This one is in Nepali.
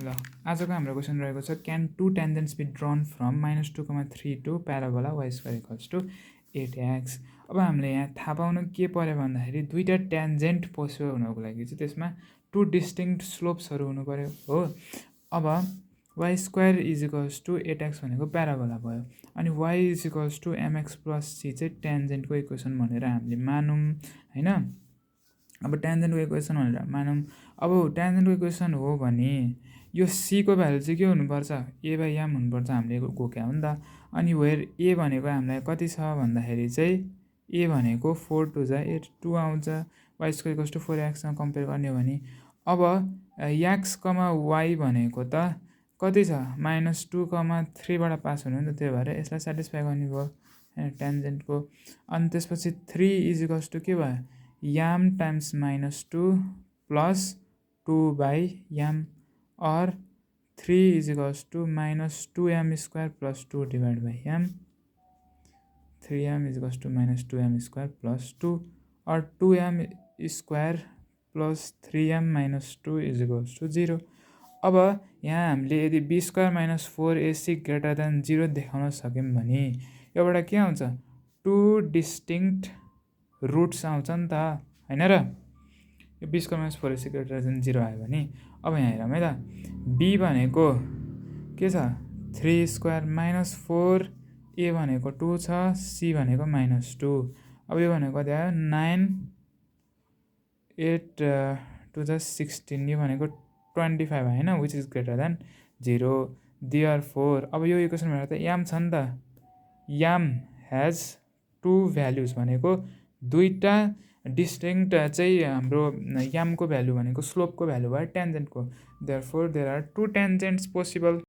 ल आजको हाम्रो क्वेसन रहेको छ can two tangents be drawn from -2,3 to parabola y square equals to 8x। अब हामीले यहाँ थाहा पाउनु के पर्यो भन्दाखेरि दुईवटा टेन्जेन्ट पोसिबल हुनको लागि चाहिँ त्यसमा टु डिस्टिङ्क्ट स्लोप्सहरू हुनु पर्यो हो। अब y square is equals to 8x भनेको प्याराबोला भयो, अनि y is equals to mx plus c चाहिँ टेन्जेन्टको इक्वेसन भनेर हामीले मानौँ होइन। अब टेन्जेन्टको इक्वेसन भनेर मानौँ। अब टेन्जेन्टको इक्वेसन हो भने यो c को भ्यालु चाहिँ के हुनुपर्छ, a/m हुनुपर्छ, हामीले घोक्या हो नि त। अनि वेयर a भनेको हामीलाई कति छ भन्दाखेरि चाहिँ a भनेको 4 2 जा 8 2 आउँछ, वाइ स्क्वायर इक्वल्स टू 4xसँग कम्पेयर गर्ने हो भने। अब x, y भनेको त कति छ -2, 3बाट पास हुनु नि त, त्यही भएर यसलाई सेटिस्फाई गर्ने भयो होइन टेन्जेन्टको। अनि त्यसपछि 3 इज इक्वल्स टू के भयो, याम टाइम्स -2 प्लस 2/m, और 3 is equals to -2m square plus 2 divide by m, 3m is equals to -2m square plus 2, और 2m square plus 3m - 2 is equals to 0। अब यहाँ हामीले यदि b square - 4ac greater than 0 देखाउन सक्यौँ भने योबाट के आउँछ, टु डिस्टिङ्क्ट रुट्स आउँछ नि त होइन र। यो b square - 4ac greater than 0 आयो भने अब यहाँ हेरौँ है त, b भनेको के छ 3 स्क्वायर -4, a भनेको 2 छ, c भनेको -2। अब यो भनेको कति आयो 9 8 2 जा 16, यो भनेको 25 होइन, which is greater than 0। Therefore अब यो इक्वेसन भनेर त याम छ नि त, याम हेज टु भ्याल्युज भनेको दुईवटा डिस्टिङ्क्ट चाहिँ हाम्रो यामको भ्यालु भनेको स्लोपको भ्यालु भयो टेन्जेन्टको। Therefore there are two tangents possible.